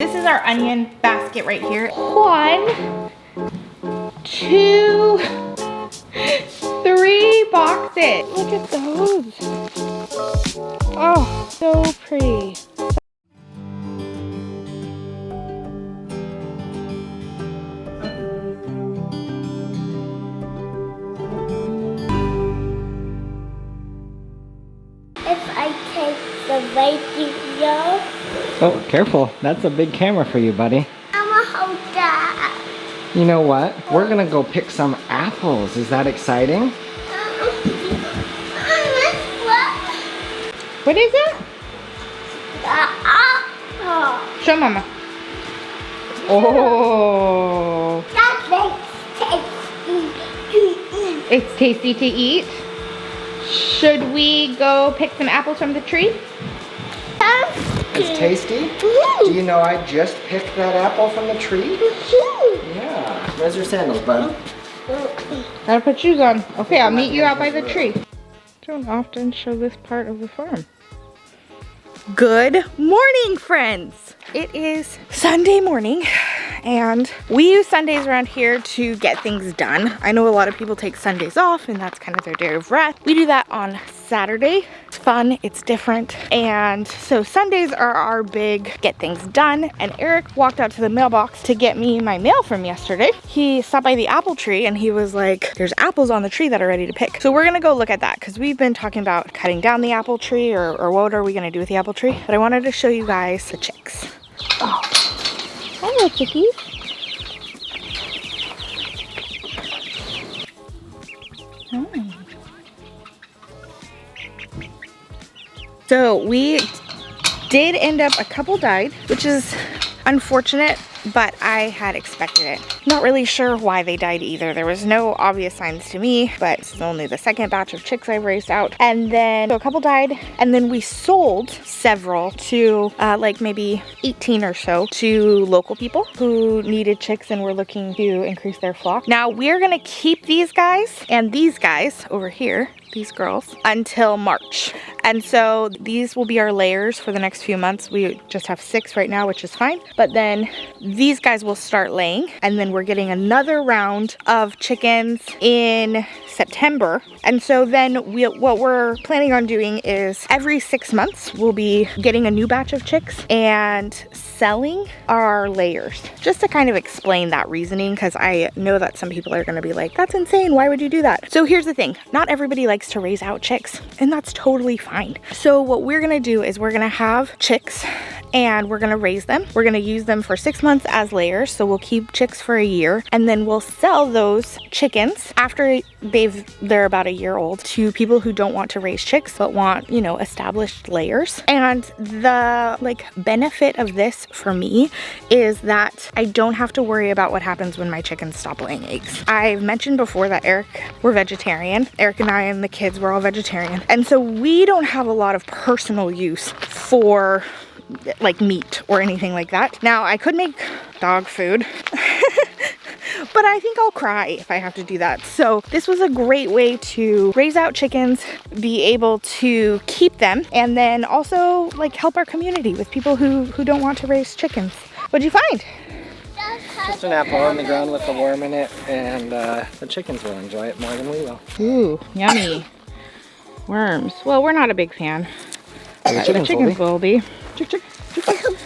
this is our onion basket right here. 1, 2, 3 boxes. Look at those. Oh, so pretty. If I take the video. Oh, careful. That's a big camera for you, buddy. I'm gonna hold that. You know what? We're gonna go pick some apples. Is that exciting? What is it? The apple. Show Mama. Oh. That makes tasty to eat. It's tasty to eat. Should we go pick some apples from the tree? It's tasty? Do you know I just picked that apple from the tree? Yeah. Where's your sandals, bud? Gotta put shoes on. Okay, I'll meet you out by the tree. Don't often show this part of the farm. Good morning, friends. It is Sunday morning and we use Sundays around here to get things done. I know a lot of people take Sundays off and that's kind of their day of rest. We do that on Saturday. It's fun, it's different. And so Sundays are our big get things done. And Eric walked out to the mailbox to get me my mail from yesterday. He stopped by the apple tree and he was like, there's apples on the tree that are ready to pick. So we're gonna go look at that because we've been talking about cutting down the apple tree or what are we gonna do with the apple tree. But I wanted to show you guys the chicks. Oh, hello chickies. Hi. So we did end up, a couple died, which is unfortunate, but I had expected it. Not really sure why they died either. There was no obvious signs to me, but this is only the second batch of chicks I've raised out. And then so a couple died, and then we sold several to like maybe 18 or so to local people who needed chicks and were looking to increase their flock. Now we're gonna keep these guys and these guys over here, these girls, until March. And so these will be our layers for the next few months. We just have 6 right now, which is fine. But then these guys will start laying, and then we're getting another round of chickens in September. And so then what we're planning on doing is every 6 months, we'll be getting a new batch of chicks and selling our layers. Just to kind of explain that reasoning, because I know that some people are gonna be like, that's insane, why would you do that? So here's the thing, not everybody likes to raise out chicks, and that's totally fine. So what we're gonna do is we're gonna have chicks and we're gonna raise them. We're gonna use them for 6 months as layers, so we'll keep chicks for a year, and then we'll sell those chickens after they're about a year old to people who don't want to raise chicks but want, you know, established layers. And the like benefit of this for me is that I don't have to worry about what happens when my chickens stop laying eggs. I've mentioned before that we're vegetarian. Eric and I and the kids were all vegetarian, and so we don't have a lot of personal use for like meat or anything like that. Now I could make dog food but I think I'll cry if I have to do that. So this was a great way to raise out chickens, be able to keep them, and then also like help our community with people who don't want to raise chickens. What'd you find? Just an apple on the ground with a worm in it, and the chickens will enjoy it more than we will. Ooh, yummy. Worms. Well, we're not a big fan. The chickens will be. Chick, chick, chick, chick.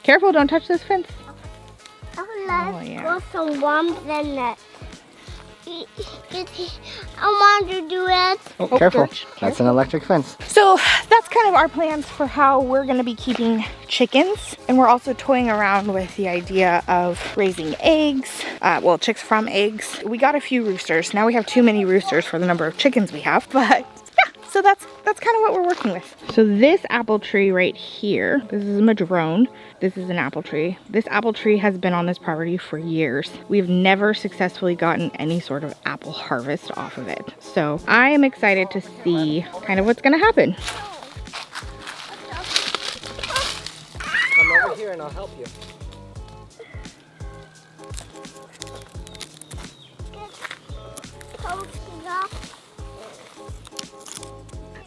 Careful, don't touch this fence. Oh, let's yeah. go some worms in it. I want to do it. Oh, careful. That's an electric fence. So that's kind of our plans for how we're going to be keeping chickens. And we're also toying around with the idea of raising eggs. Well, chicks from eggs. We got a few roosters. Now we have too many roosters for the number of chickens we have. But yeah, so that's kind of what we're working with. So this apple tree right here, this is a madrone. This is an apple tree. This apple tree has been on this property for years. We've never successfully gotten any sort of apple harvest off of it. So I am excited to see kind of what's gonna happen. Come over here and I'll help you.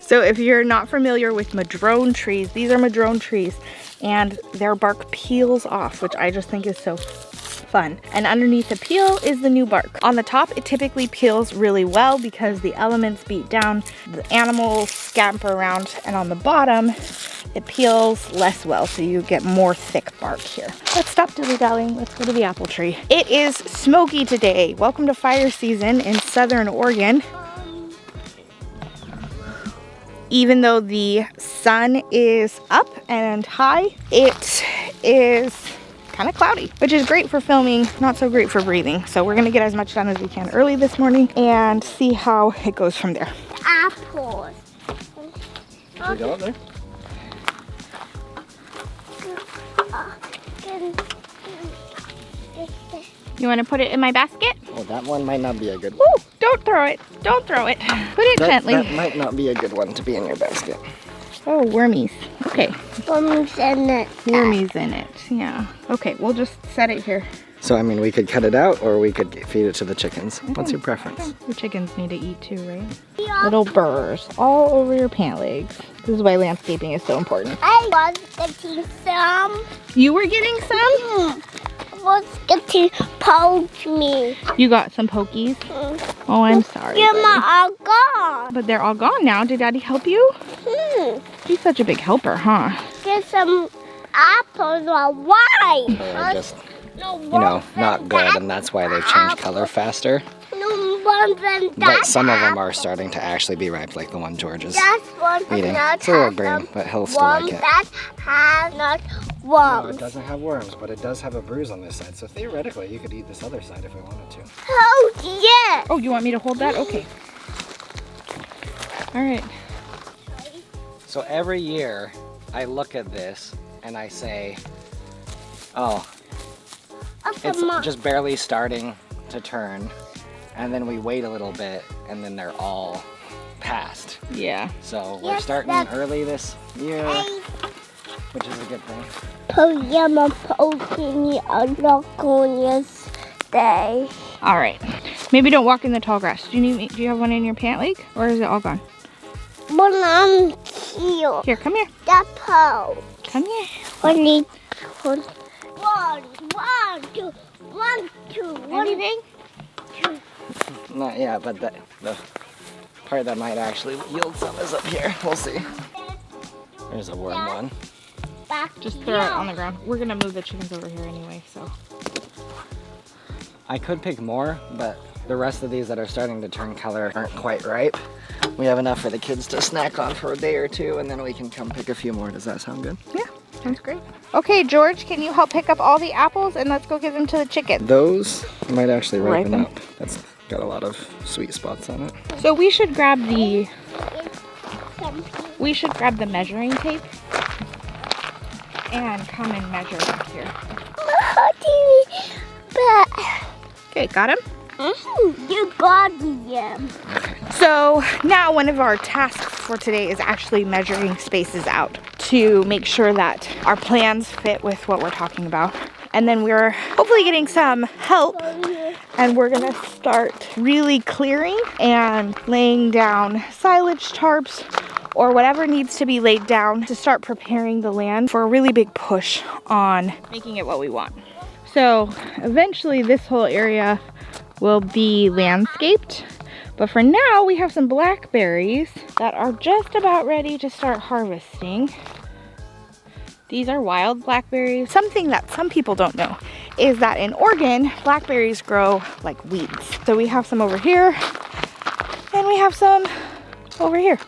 So if you're not familiar with madrone trees, these are madrone trees and their bark peels off, which I just think is so fun. And underneath the peel is the new bark. On the top, it typically peels really well because the elements beat down, the animals scamper around, and on the bottom, it peels less well, so you get more thick bark here. Let's stop dilly-dallying, let's go to the apple tree. It is smoky today. Welcome to fire season in Southern Oregon. Even though the sun is up and high, it is kind of cloudy, which is great for filming, not so great for breathing. So we're gonna get as much done as we can early this morning and see how it goes from there. Apples. Should we go up there? You wanna put it in my basket? Oh, that one might not be a good one. Ooh, don't throw it, don't throw it. Put it gently. That might not be a good one to be in your basket. Oh, wormies, okay. Worms in it. Wormies in it, yeah. Okay, we'll just set it here. So, I mean, we could cut it out or we could feed it to the chickens. What's your preference? The chickens need to eat too, right? Little burrs all over your pant legs. This is why landscaping is so important. I was getting some. You were getting some? Was getting poked me. You got some pokies? Oh, I'm sorry. You're buddy. all gone. But they're all gone now. Did Daddy help you? She's such a big helper, huh? Get some apples or why? They're just, you know, not good, and that's why they've changed color faster. But some of them are starting to actually be ripe, like the one George is eating. It's a little green, but he'll still like it. That has not No, worms. it doesn't have worms, but it does have a bruise on this side. So theoretically, you could eat this other side if we wanted to. Oh, yes. Oh, you want me to hold that? Okay. All right. So every year, I look at this and I say, oh, it's just barely starting to turn. And then we wait a little bit and then they're all past. Yeah. So we're Yes, starting that's- early this year, which is a good thing. Pajama poking you on yesterday. All right. Maybe don't walk in the tall grass. Do you have one in your pant leg, or is it all gone? But I'm cute. Here, come here. The pole. Come here. Only one, two. Anything? Not yet, but the part that might actually yield some is up here. We'll see. There's a worm one. Back Just throw it on the ground. We're gonna move the chickens over here anyway, so. I could pick more, but the rest of these that are starting to turn color aren't quite ripe. We have enough for the kids to snack on for a day or two, and then we can come pick a few more. Does that sound good? Yeah, sounds great. Okay, George, can you help pick up all the apples and let's go give them to the chickens? Those might actually ripen Ripen? up. That's got a lot of sweet spots on it. So we should grab the measuring tape and come and measure up here. Okay, got him? You got him. So now one of our tasks for today is actually measuring spaces out to make sure that our plans fit with what we're talking about. And then we're hopefully getting some help, and we're gonna start really clearing and laying down silage tarps or whatever needs to be laid down to start preparing the land for a really big push on making it what we want. So eventually this whole area will be landscaped, but for now we have some blackberries that are just about ready to start harvesting. These are wild blackberries. Something that some people don't know is that in Oregon, blackberries grow like weeds. So we have some over here and we have some over here.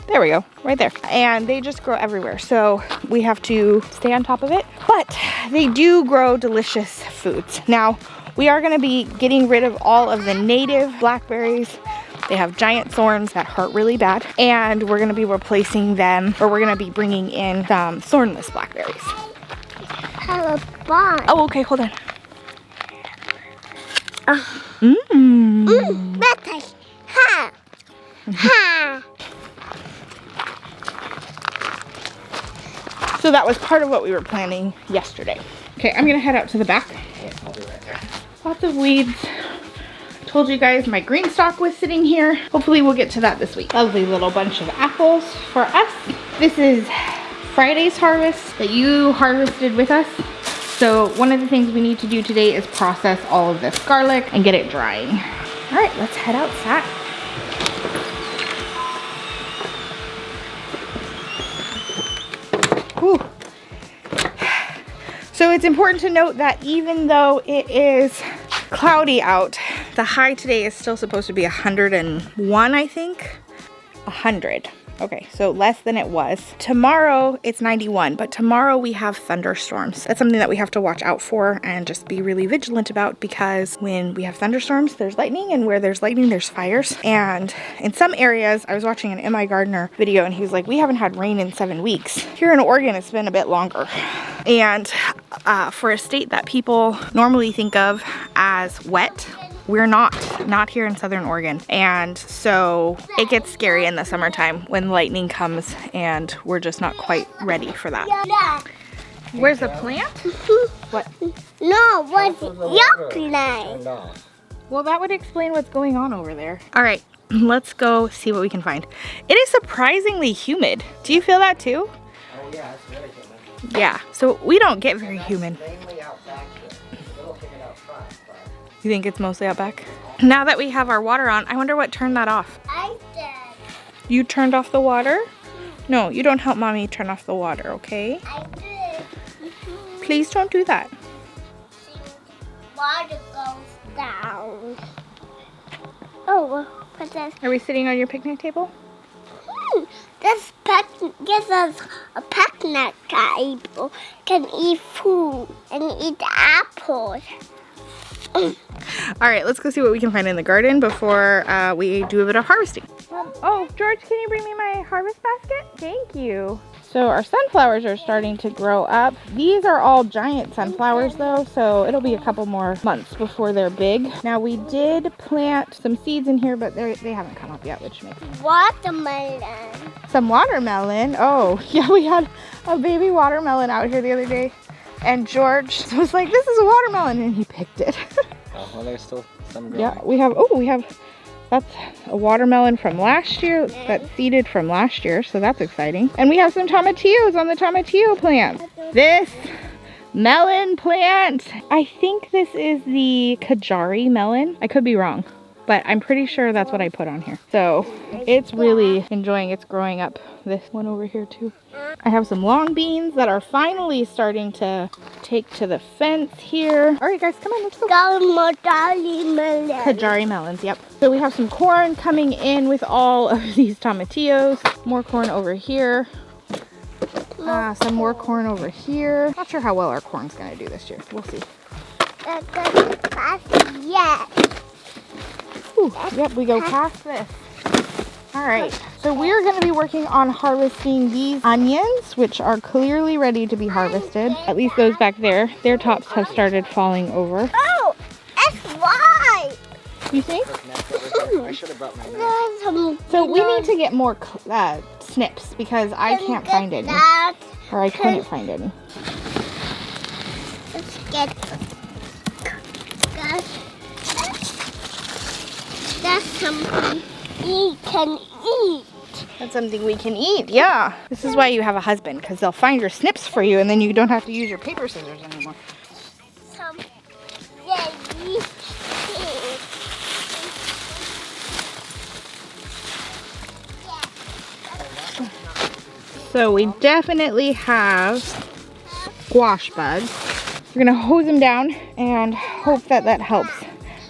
There we go, right there. And they just grow everywhere. So we have to stay on top of it, but they do grow delicious foods. Now, we are gonna be getting rid of all of the native blackberries. They have giant thorns that hurt really bad. And we're gonna be replacing them, or we're gonna be bringing in some thornless blackberries. Have a bun. Oh, okay, hold on. Better. Ha. Ha. So that was part of what we were planning yesterday. Okay, I'm gonna head out to the back. Yeah, I'll be right there. Lots of weeds. told you guys my green stalk was sitting here. Hopefully we'll get to that this week. Lovely little bunch of apples for us. This is Friday's harvest that you harvested with us. So one of the things we need to do today is process all of this garlic and get it drying. All right, let's head outside. Whew. So it's important to note that even though it is cloudy out, the high today is still supposed to be 101, I think. 100. Okay, so less than it was. Tomorrow it's 91, but tomorrow we have thunderstorms. That's something that we have to watch out for and just be really vigilant about, because when we have thunderstorms, there's lightning, and where there's lightning, there's fires. And in some areas, I was watching an M.I. Gardner video and he was like, we haven't had rain in 7 weeks. Here in Oregon, it's been a bit longer. And for a state that people normally think of as wet, we're not here in Southern Oregon. And so it gets scary in the summertime when lightning comes, and we're just not quite ready for that. Where's the plant? What? No, what's your plant? Well, that would explain what's going on over there. All right, let's go see what we can find. It is surprisingly humid. Do you feel that too? Oh yeah, it's very humid. Yeah, so we don't get very humid. Mainly out back here. A little humid out front, but... You think it's mostly out back? Now that we have our water on, I wonder what turned that off. I did. You turned off the water? No, you don't help mommy turn off the water, okay? I did. Please don't do that. Water goes down. Oh, what's this? Are we sitting on your picnic table? This pet gives us a picnic table. Can eat food and eat apples. All right, let's go see what we can find in the garden before we do a bit of harvesting. Oh, George, can you bring me my harvest basket? Thank you. So our sunflowers are starting to grow up. These are all giant sunflowers though, so it'll be a couple more months before they're big. Now we did plant some seeds in here, but they haven't come up yet, which makes sense. Watermelon. Some watermelon. Oh, yeah, we had a baby watermelon out here the other day. And George was like, this is a watermelon, and he picked it. Oh, well, there's still some growing. Yeah, that's a watermelon from last year, that's seeded from last year, so that's exciting. And we have some tomatillos on the tomatillo plant. This melon plant, I think this is the Kajari melon. I could be wrong, but I'm pretty sure that's what I put on here. So it's really enjoying its growing up. This one over here too. I have some long beans that are finally starting to take to the fence here. All right, guys, come on, let's go. Kajari melons, yep. So we have some corn coming in with all of these tomatillos. More corn over here. Some more corn over here. Not sure how well our corn's gonna do this year. We'll see. Ooh, yep, we go past this. All right, so we're gonna be working on harvesting these onions, which are clearly ready to be harvested. At least those back there, their tops have started falling over. Oh, it's white. You think? I should have brought my knife. So we need to get more snips because I can't find any. Or I couldn't find any. Let's get that's something we can eat. That's something we can eat, yeah. This is why you have a husband, because they'll find your snips for you and then you don't have to use your paper scissors anymore. Some yellow. So we definitely have squash bugs. We're gonna hose them down and hope that that helps.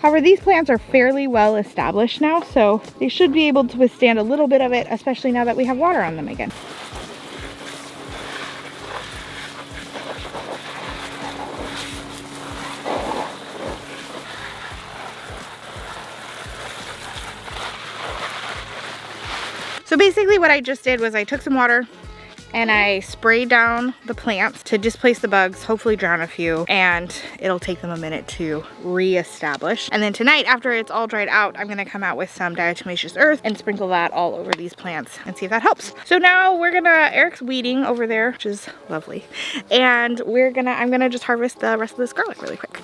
However, these plants are fairly well established now, so they should be able to withstand a little bit of it, especially now that we have water on them again. So basically what I just did was I took some water and I sprayed down the plants to displace the bugs, hopefully drown a few, and it'll take them a minute to re-establish. And then tonight, after it's all dried out, I'm gonna come out with some diatomaceous earth and sprinkle that all over these plants and see if that helps. So now Eric's weeding over there, which is lovely. And I'm gonna just harvest the rest of this garlic really quick.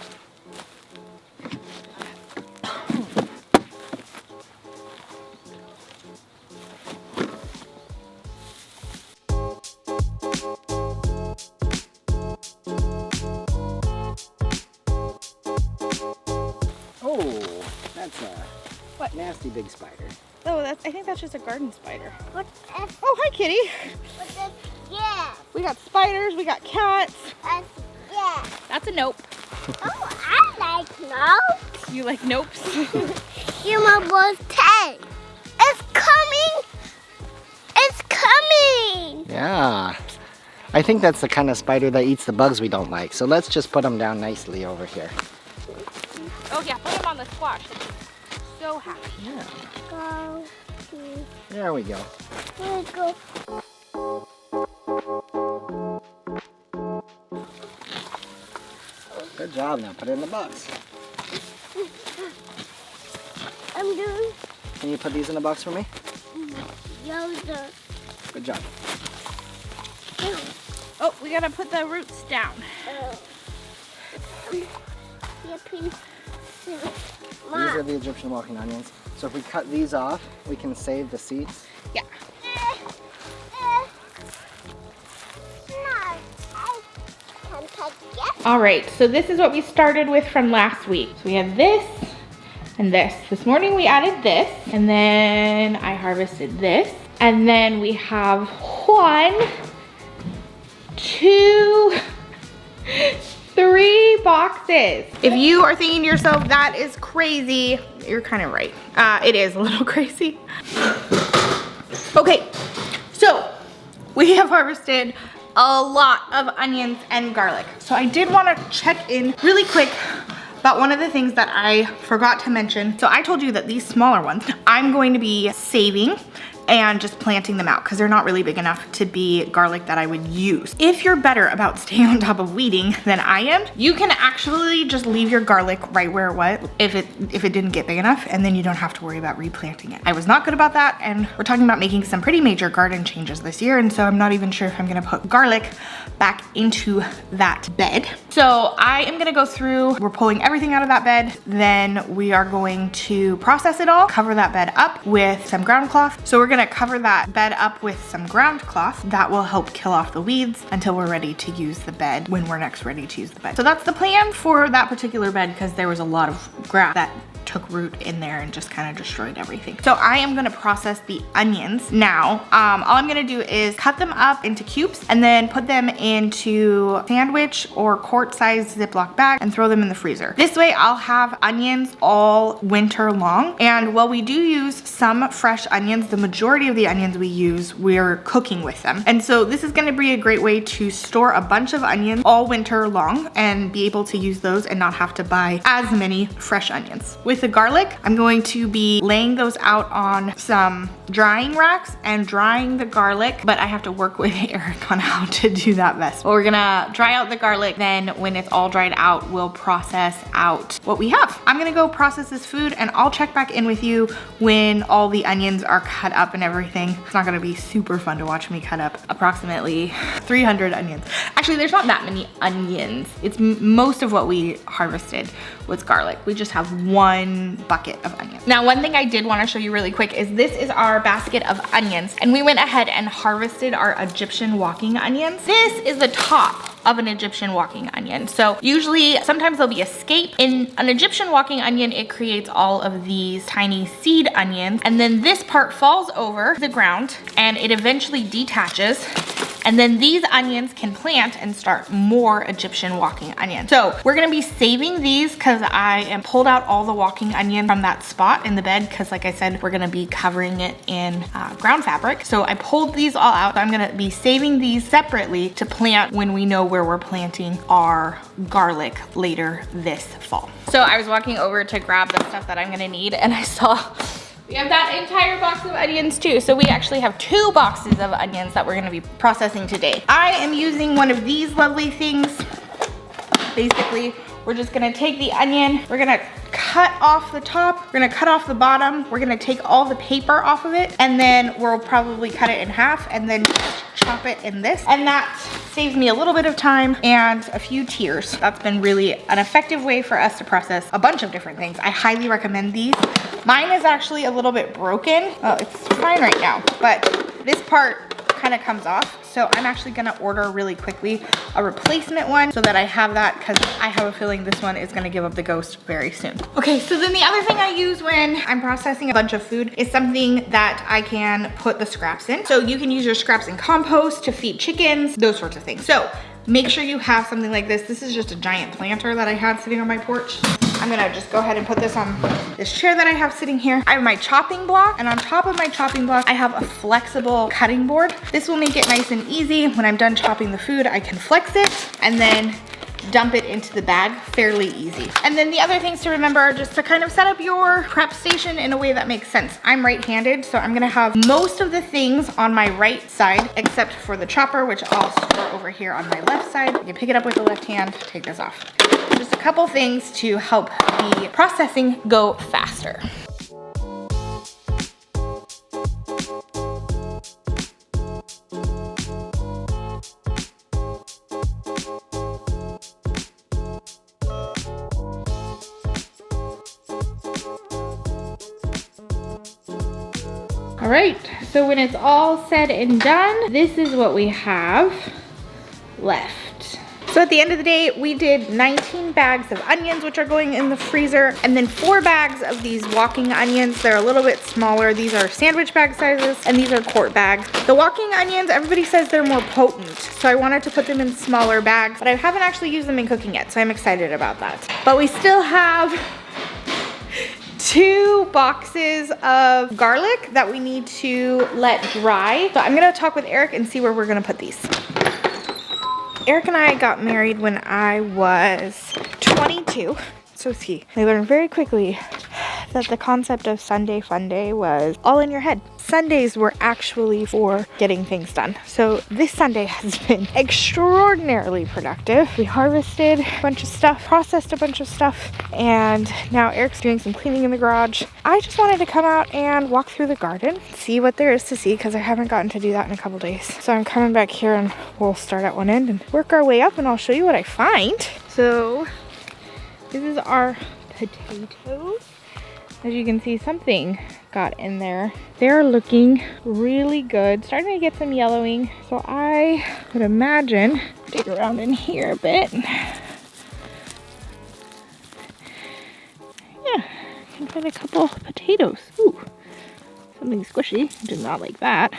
Nasty big spider. Oh, I think that's just a garden spider. What is, Oh, hi, kitty. what is, yeah. We got spiders, we got cats. Yeah. That's a nope. Oh, I like notes. You like nopes? Human was 10. It's coming. It's coming. Yeah. I think that's the kind of spider that eats the bugs we don't like. So let's just put them down nicely over here. Oh yeah, put him on the squash. So happy. Yeah. Go. There we go. Here we go. Good job. Now put it in the box. I'm doing Can you put these in the box for me? Yoda. Good job. Oh, we gotta put the roots down. Yeah, please. These are the Egyptian walking onions. So if we cut these off, we can save the seeds. Yeah. All right, so this is what we started with from last week. So we had this and this. This morning we added this, and then I harvested this. And then we have 1, 2, 3 boxes. If you are thinking to yourself, that is crazy, you're kind of right. It is a little crazy. Okay, so we have harvested a lot of onions and garlic. So I did want to check in really quick about one of the things that I forgot to mention. So I told you that these smaller ones, I'm going to be saving and just planting them out because they're not really big enough to be garlic that I would use. If you're better about staying on top of weeding than I am, you can actually just leave your garlic right where it was if it didn't get big enough, and then you don't have to worry about replanting it. I was not good about that, and we're talking about making some pretty major garden changes this year, and so I'm not even sure if I'm gonna put garlic back into that bed. So I am gonna go through, we're pulling everything out of that bed, then we are going to process it all, cover that bed up with some ground cloth. So we're gonna cover that bed up with some ground cloth. That will help kill off the weeds until we're ready to use the bed when we're next ready to use the bed. So that's the plan for that particular bed because there was a lot of grass that took root in there and just kind of destroyed everything. So I am gonna process the onions now. All I'm gonna do is cut them up into cubes and then put them into sandwich or quart-sized Ziploc bag and throw them in the freezer. This way I'll have onions all winter long. And while we do use some fresh onions, the majority of the onions we use, we're cooking with them. And so this is gonna be a great way to store a bunch of onions all winter long and be able to use those and not have to buy as many fresh onions. With the garlic, I'm going to be laying those out on some drying racks and drying the garlic, but I have to work with Eric on how to do that best. But we're gonna dry out the garlic, then when it's all dried out, we'll process out what we have. I'm gonna go process this food and I'll check back in with you when all the onions are cut up and everything. It's not gonna be super fun to watch me cut up approximately 300 onions. Actually, there's not that many onions. It's most of what we harvested was garlic. We just have 1 bucket of onions. Now, one thing I did want to show you really quick is this is our basket of onions, and we went ahead and harvested our Egyptian walking onions. This is the top of an Egyptian walking onion. So usually, sometimes there'll be a scape. In an Egyptian walking onion, it creates all of these tiny seed onions, and then this part falls over the ground and it eventually detaches. And then these onions can plant and start more Egyptian walking onions. So we're gonna be saving these because I am pulled out all the walking onion from that spot in the bed because like I said, we're gonna be covering it in ground fabric. So I pulled these all out. I'm gonna be saving these separately to plant when we know where we're planting our garlic later this fall. So I was walking over to grab the stuff that I'm gonna need and I saw we have that entire box of onions too. So we actually have 2 boxes of onions that we're gonna be processing today. I am using one of these lovely things. Basically, we're just gonna take the onion, we're gonna cut off the top, we're gonna cut off the bottom, we're gonna take all the paper off of it, and then we'll probably cut it in half and then chop it in this. And that saves me a little bit of time and a few tears. That's been really an effective way for us to process a bunch of different things. I highly recommend these. Mine is actually a little bit broken. Oh, it's fine right now, but this part kind of comes off. So I'm actually gonna order really quickly a replacement one so that I have that, because I have a feeling this one is gonna give up the ghost very soon. Okay, so then the other thing I use when I'm processing a bunch of food is something that I can put the scraps in. So you can use your scraps in compost to feed chickens, those sorts of things. So make sure you have something like this. This is just a giant planter that I had sitting on my porch. I'm gonna just go ahead and put this on this chair that I have sitting here. I have my chopping block, and on top of my chopping block, I have a flexible cutting board. This will make it nice and easy. When I'm done chopping the food, I can flex it and then dump it into the bag fairly easy. And then the other things to remember are just to kind of set up your prep station in a way that makes sense. I'm right-handed, so I'm gonna have most of the things on my right side, except for the chopper, which I'll store over here on my left side. You can pick it up with the left hand, take this off. Just a couple things to help the processing go faster. All right, so when it's all said and done, this is what we have left. So at the end of the day, we did 19 bags of onions, which are going in the freezer, and then 4 bags of these walking onions. They're a little bit smaller. These are sandwich bag sizes, and these are quart bags. The walking onions, everybody says they're more potent, so I wanted to put them in smaller bags, but I haven't actually used them in cooking yet, so I'm excited about that. But we still have 2 boxes of garlic that we need to let dry. So I'm gonna talk with Eric and see where we're gonna put these. Eric and I got married when I was 22. So is he. I learned very quickly that the concept of Sunday Fun Day was all in your head. Sundays were actually for getting things done. So this Sunday has been extraordinarily productive. We harvested a bunch of stuff, processed a bunch of stuff, and now Eric's doing some cleaning in the garage. I just wanted to come out and walk through the garden, see what there is to see, because I haven't gotten to do that in a couple days. So I'm coming back here and we'll start at one end and work our way up, and I'll show you what I find. So this is our potatoes. As you can see, something got in there. They're looking really good. Starting to get some yellowing. So I would imagine, dig around in here a bit. Yeah, I can find a couple potatoes. Ooh, something squishy. I did not like that.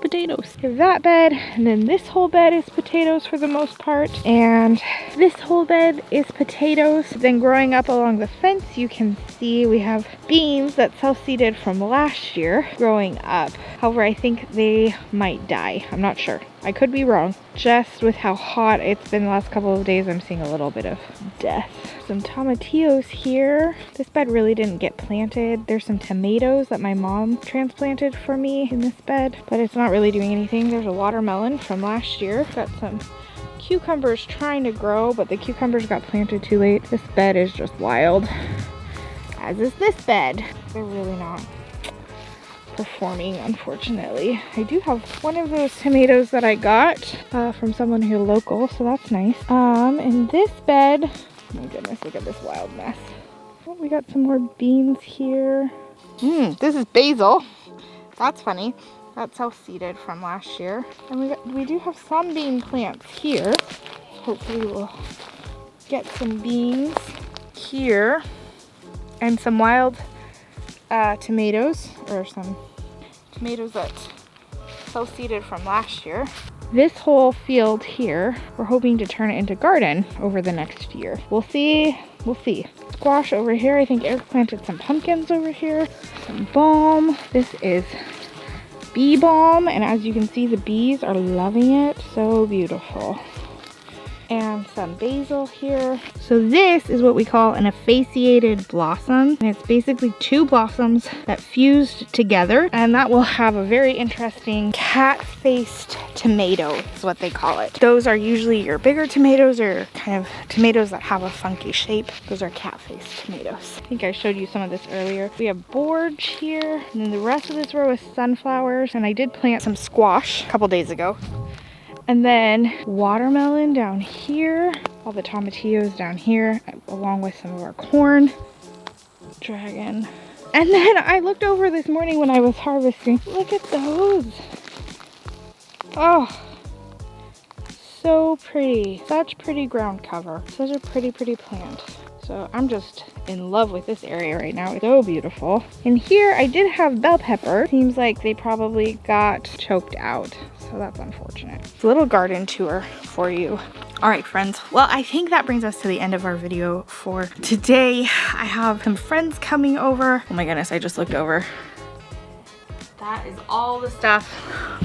Potatoes. Give that bed, and then this whole bed is potatoes for the most part, and this whole bed is potatoes. Then growing up along the fence, you can see we have beans that self-seeded from last year growing up. However, I think they might die. I'm not sure. I could be wrong. Just with how hot it's been the last couple of days, I'm seeing a little bit of death. Some tomatillos here. This bed really didn't get planted. There's some tomatoes that my mom transplanted for me in this bed, but it's not really doing anything. There's a watermelon from last year. Got some cucumbers trying to grow, but the cucumbers got planted too late. This bed is just wild, as is this bed. They're really not performing, unfortunately. I do have one of those tomatoes that I got from someone here local, so that's nice. In this bed, oh my goodness, look at this wild mess. Oh, we got some more beans here. This is basil. That's funny. That's self-seeded from last year. And we do have some bean plants here. Hopefully we'll get some beans here and some wild tomatoes, or some tomatoes that self-seeded from last year. This whole field here, we're hoping to turn it into garden over the next year. We'll see. Squash over here. I think Eric planted some pumpkins over here. Some balm. This is bee balm, and as you can see, the bees are loving it. So beautiful. And some basil here. So this is what we call an ephaceated blossom, and it's basically 2 blossoms that fused together, and that will have a very interesting cat-faced tomato is what they call it. Those are usually your bigger tomatoes, or kind of tomatoes that have a funky shape. Those are cat-faced tomatoes. I think I showed you some of this earlier. We have borage here, and then the rest of this row is sunflowers, and I did plant some squash a couple days ago. And then watermelon down here, all the tomatillos down here, along with some of our corn. dragon. And then I looked over this morning when I was harvesting. Look at those. Oh, so pretty. Such pretty ground cover. Such a pretty plant. So I'm just in love with this area right now. It's so beautiful. And here I did have bell pepper. Seems like they probably got choked out. So that's unfortunate. It's a little garden tour for you. All right, friends. Well, I think that brings us to the end of our video for today. I have some friends coming over. Oh my goodness, I just looked over. That is all the stuff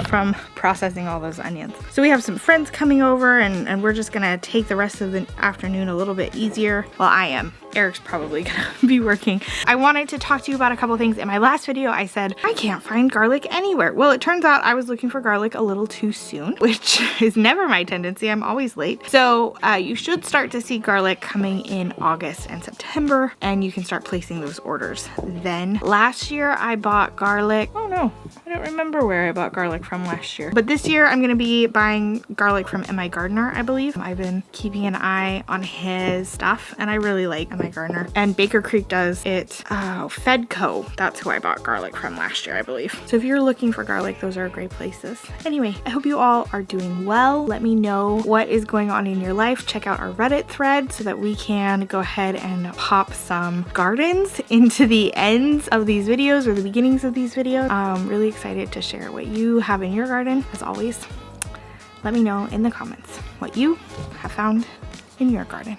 from processing all those onions. So we have some friends coming over and we're just gonna take the rest of the afternoon a little bit easier. Well, I am. Eric's probably gonna be working. I wanted to talk to you about a couple things. In my last video, I said, I can't find garlic anywhere. Well, it turns out I was looking for garlic a little too soon, which is never my tendency. I'm always late. So you should start to see garlic coming in August and September, and you can start placing those orders then. Last year, I bought garlic. Oh no, I don't remember where I bought garlic from last year. But this year, I'm gonna be buying garlic from M.I. Gardener, I believe. I've been keeping an eye on his stuff, and I really like M.I. Gardener. And Baker Creek does it. Fedco, that's who I bought garlic from last year, I believe. So if you're looking for garlic, those are great places. Anyway, I hope you all are doing well. Let me know what is going on in your life. Check out our Reddit thread so that we can go ahead and pop some gardens into the ends of these videos or the beginnings of these videos. I'm really excited to share what you have in your garden. As always, let me know in the comments what you have found in your garden.